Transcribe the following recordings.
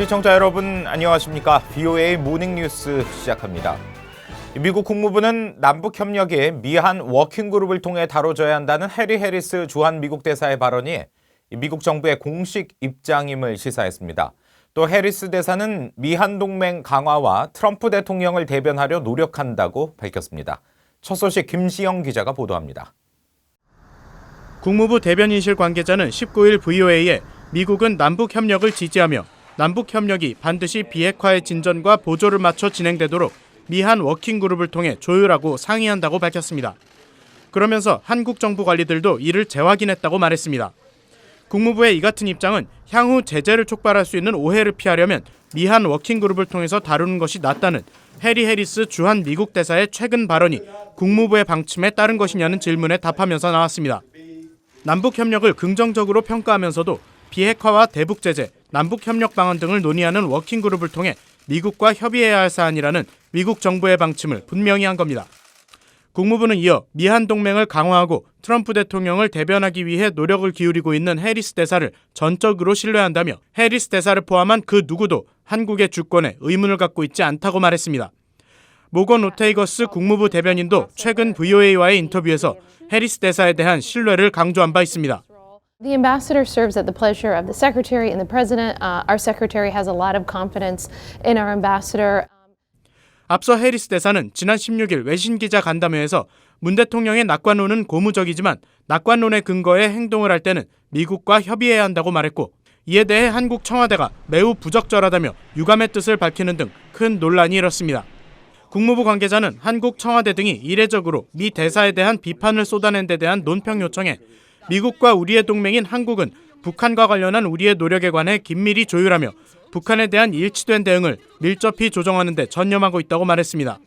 시청자 여러분 안녕하십니까? VOA 모닝뉴스 시작합니다. 미국 국무부는 남북협력이 미한 워킹그룹을 통해 다뤄져야 한다는 해리 해리스 주한 미국 대사의 발언이 미국 정부의 공식 입장임을 시사했습니다. 또 해리스 대사는 미한 동맹 강화와 트럼프 대통령을 대변하려 노력한다고 밝혔습니다. 첫 소식 김시영 기자가 보도합니다. 국무부 대변인실 관계자는 19일 VOA에 미국은 남북협력을 지지하며 남북협력이 반드시 비핵화의 진전과 보조를 맞춰 진행되도록 미한 워킹그룹을 통해 조율하고 상의한다고 밝혔습니다. 그러면서 한국 정부 관리들도 이를 재확인했다고 말했습니다. 국무부의 이 같은 입장은 향후 제재를 촉발할 수 있는 오해를 피하려면 미한 워킹그룹을 통해서 다루는 것이 낫다는 해리 해리스 주한 미국 대사의 최근 발언이 국무부의 방침에 따른 것이냐는 질문에 답하면서 나왔습니다. 남북협력을 긍정적으로 평가하면서도 비핵화와 대북제재, 남북협력 방안 등을 논의하는 워킹그룹을 통해 미국과 협의해야 할 사안이라는 미국 정부의 방침을 분명히 한 겁니다. 국무부는 이어 미한 동맹을 강화하고 트럼프 대통령을 대변하기 위해 노력을 기울이고 있는 해리스 대사를 전적으로 신뢰한다며 해리스 대사를 포함한 그 누구도 한국의 주권에 의문을 갖고 있지 않다고 말했습니다. 모건 오테이거스 국무부 대변인도 최근 VOA와의 인터뷰에서 해리스 대사에 대한 신뢰를 강조한 바 있습니다. The ambassador serves at the pleasure of the secretary and the president. Our secretary has a lot of confidence in our ambassador. 앞서 해리스 대사는 지난 16일 외신 기자 간담회에서 문 대통령의 낙관론은 고무적이지만 낙관론의 근거에 행동을 할 때는 미국과 협의해야 한다고 말했고 이에 대해 한국 청와대가 매우 부적절하다며 유감의 뜻을 밝히는 등 큰 논란이 일었습니다. 국무부 관계자는 한국 청와대 등이 이례적으로 미 대사에 대한 비판을 쏟아낸 데 대한 논평 요청에 미국과 우리의 동맹인 한국은 북한과 관련한 우리의 노력에 관해 긴밀히 조율하며 북한에 대한 일치된 대응을 밀접히 조정하는 데 전념하고 있다고 말했습니다.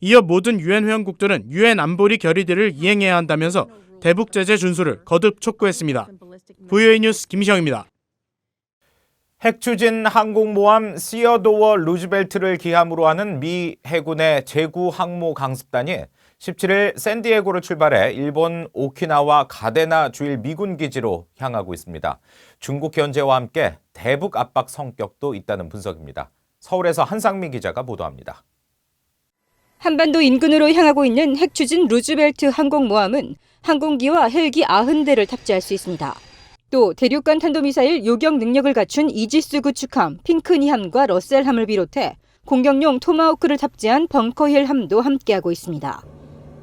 이어 모든 유엔 회원국들은 유엔 안보리 결의들을 이행해야 한다면서 대북 제재 준수를 거듭 촉구했습니다. VOA 뉴스 김시영입니다. 핵추진 항공모함 시어도어 루즈벨트를 기함으로 하는 미 해군의 제구 항모 강습단이 17일 샌디에고로 출발해 일본 오키나와 가데나 주일 미군 기지로 향하고 있습니다. 중국 견제와 함께 대북 압박 성격도 있다는 분석입니다. 서울에서 한상미 기자가 보도합니다. 한반도 인근으로 향하고 있는 핵추진 루즈벨트 항공모함은 항공기와 헬기 90대를 탑재할 수 있습니다. 또 대륙간 탄도미사일 요격 능력을 갖춘 이지스 구축함 핑크니함과 러셀함을 비롯해 공격용 토마호크를 탑재한 벙커힐 함도 함께하고 있습니다.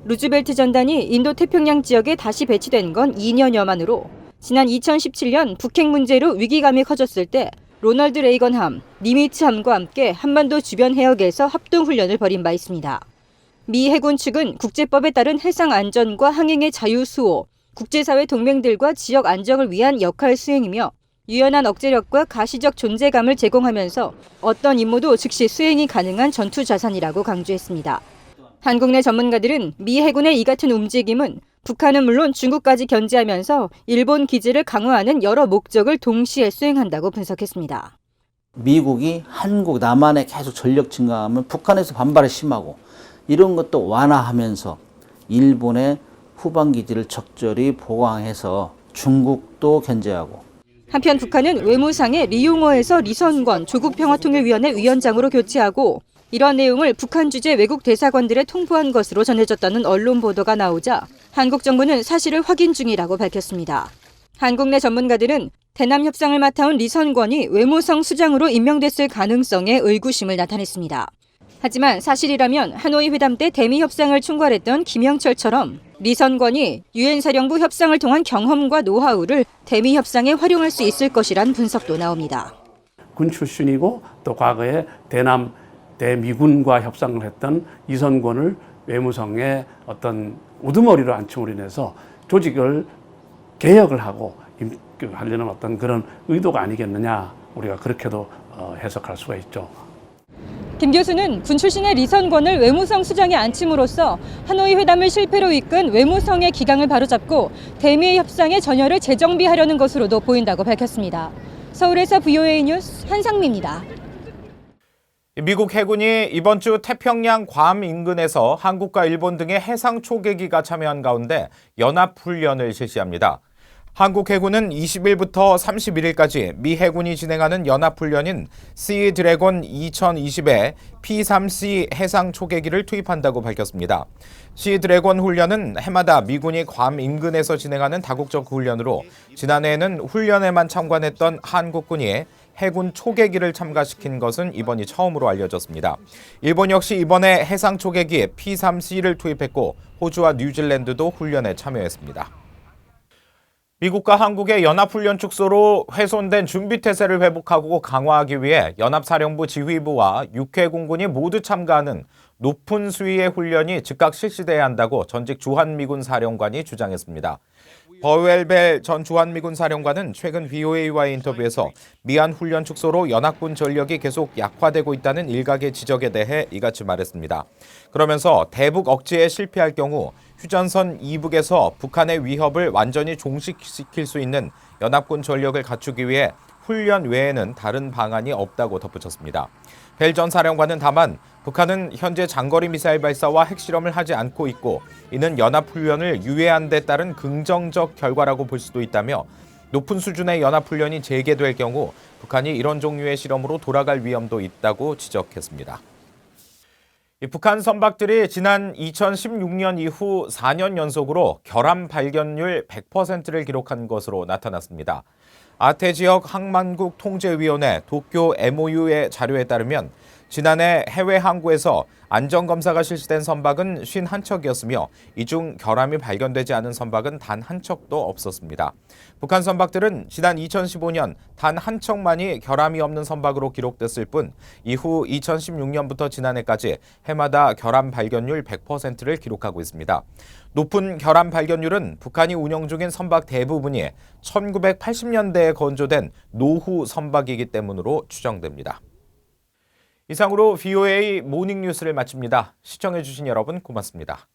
루즈벨트 전단이 인도태평양 지역에 다시 배치된 건 2년여 만으로 지난 2017년 북핵 문제로 위기감이 커졌을 때 로널드 레이건함, 니미츠함과 함께 한반도 주변 해역에서 합동훈련을 벌인 바 있습니다. 미 해군 측은 국제법에 따른 해상 안전과 항행의 자유 수호, 국제사회 동맹들과 지역 안정을 위한 역할 수행이며 유연한 억제력과 가시적 존재감을 제공하면서 어떤 임무도 즉시 수행이 가능한 전투 자산이라고 강조했습니다. 한국 내 전문가들은 미 해군의 이 같은 움직임은 북한은 물론 중국까지 견제하면서 일본 기지를 강화하는 여러 목적을 동시에 수행한다고 분석했습니다. 미국이 한국, 남한에 계속 전력 증강하면 북한에서 반발이 심하고 이런 것도 완화하면서 일본의 후방 기지를 적절히 보강해서 중국도 견제하고 한편 북한은 외무상의 리용호에서 리선권 조국평화통일위원회 위원장으로 교체하고 이런 내용을 북한 주재 외국 대사관들에 통보한 것으로 전해졌다는 언론 보도가 나오자 한국 정부는 사실을 확인 중이라고 밝혔습니다. 한국 내 전문가들은 대남 협상을 맡아온 리선권이 외무성 수장으로 임명됐을 가능성에 의구심을 나타냈습니다. 하지만 사실이라면 하노이 회담 때 대미 협상을 총괄했던 김영철처럼 리선권이 유엔 사령부 협상을 통한 경험과 노하우를 대미 협상에 활용할 수 있을 것이란 분석도 나옵니다. 군 출신이고 또 과거에 대미군과 협상을 했던 이선권을 외무성의 어떤 우두머리로 앉힘으로 인해서 조직을 개혁을 하고 하려는 어떤 그런 의도가 아니겠느냐, 우리가 그렇게도 해석할 수가 있죠. 김 교수는 군 출신의 리선권을 외무성 수장에 앉힘으로써 하노이 회담을 실패로 이끈 외무성의 기강을 바로잡고 대미 협상의 전열을 재정비하려는 것으로도 보인다고 밝혔습니다. 서울에서 VOA 뉴스 한상미입니다. 미국 해군이 이번 주 태평양 괌 인근에서 한국과 일본 등의 해상 초계기가 참여한 가운데 연합훈련을 실시합니다. 한국 해군은 20일부터 31일까지 미 해군이 진행하는 연합훈련인 시 드래곤 2020에 P-3C 해상 초계기를 투입한다고 밝혔습니다. 시 드래곤 훈련은 해마다 미군이 괌 인근에서 진행하는 다국적 훈련으로 지난해에는 훈련에만 참관했던 한국군이 해군 초계기를 참가시킨 것은 이번이 처음으로 알려졌습니다. 일본 역시 이번에 해상 초계기 P-3C를 투입했고 호주와 뉴질랜드도 훈련에 참여했습니다. 미국과 한국의 연합훈련 축소로 훼손된 준비태세를 회복하고 강화하기 위해 연합사령부 지휘부와 육해공군이 모두 참가하는 높은 수위의 훈련이 즉각 실시돼야 한다고 전직 주한미군 사령관이 주장했습니다. 버웰벨 전 주한미군 사령관은 최근 VOA와의 인터뷰에서 미한 훈련 축소로 연합군 전력이 계속 약화되고 있다는 일각의 지적에 대해 이같이 말했습니다. 그러면서 대북 억제에 실패할 경우 휴전선 이북에서 북한의 위협을 완전히 종식시킬 수 있는 연합군 전력을 갖추기 위해 훈련 외에는 다른 방안이 없다고 덧붙였습니다. 벨 전 사령관은 다만 북한은 현재 장거리 미사일 발사와 핵실험을 하지 않고 있고 이는 연합훈련을 유예한 데 따른 긍정적 결과라고 볼 수도 있다며 높은 수준의 연합훈련이 재개될 경우 북한이 이런 종류의 실험으로 돌아갈 위험도 있다고 지적했습니다. 북한 선박들이 지난 2016년 이후 4년 연속으로 결함 발견율 100%를 기록한 것으로 나타났습니다. 아태 지역 항만국 통제위원회 도쿄 MOU의 자료에 따르면 지난해 해외 항구에서 안전검사가 실시된 선박은 51척이었으며 이 중 결함이 발견되지 않은 선박은 단 한 척도 없었습니다. 북한 선박들은 지난 2015년 단 한 척만이 결함이 없는 선박으로 기록됐을 뿐 이후 2016년부터 지난해까지 해마다 결함 발견율 100%를 기록하고 있습니다. 높은 결함 발견율은 북한이 운영 중인 선박 대부분이 1980년대에 건조된 노후 선박이기 때문으로 추정됩니다. 이상으로 VOA 모닝뉴스를 마칩니다. 시청해주신 여러분 고맙습니다.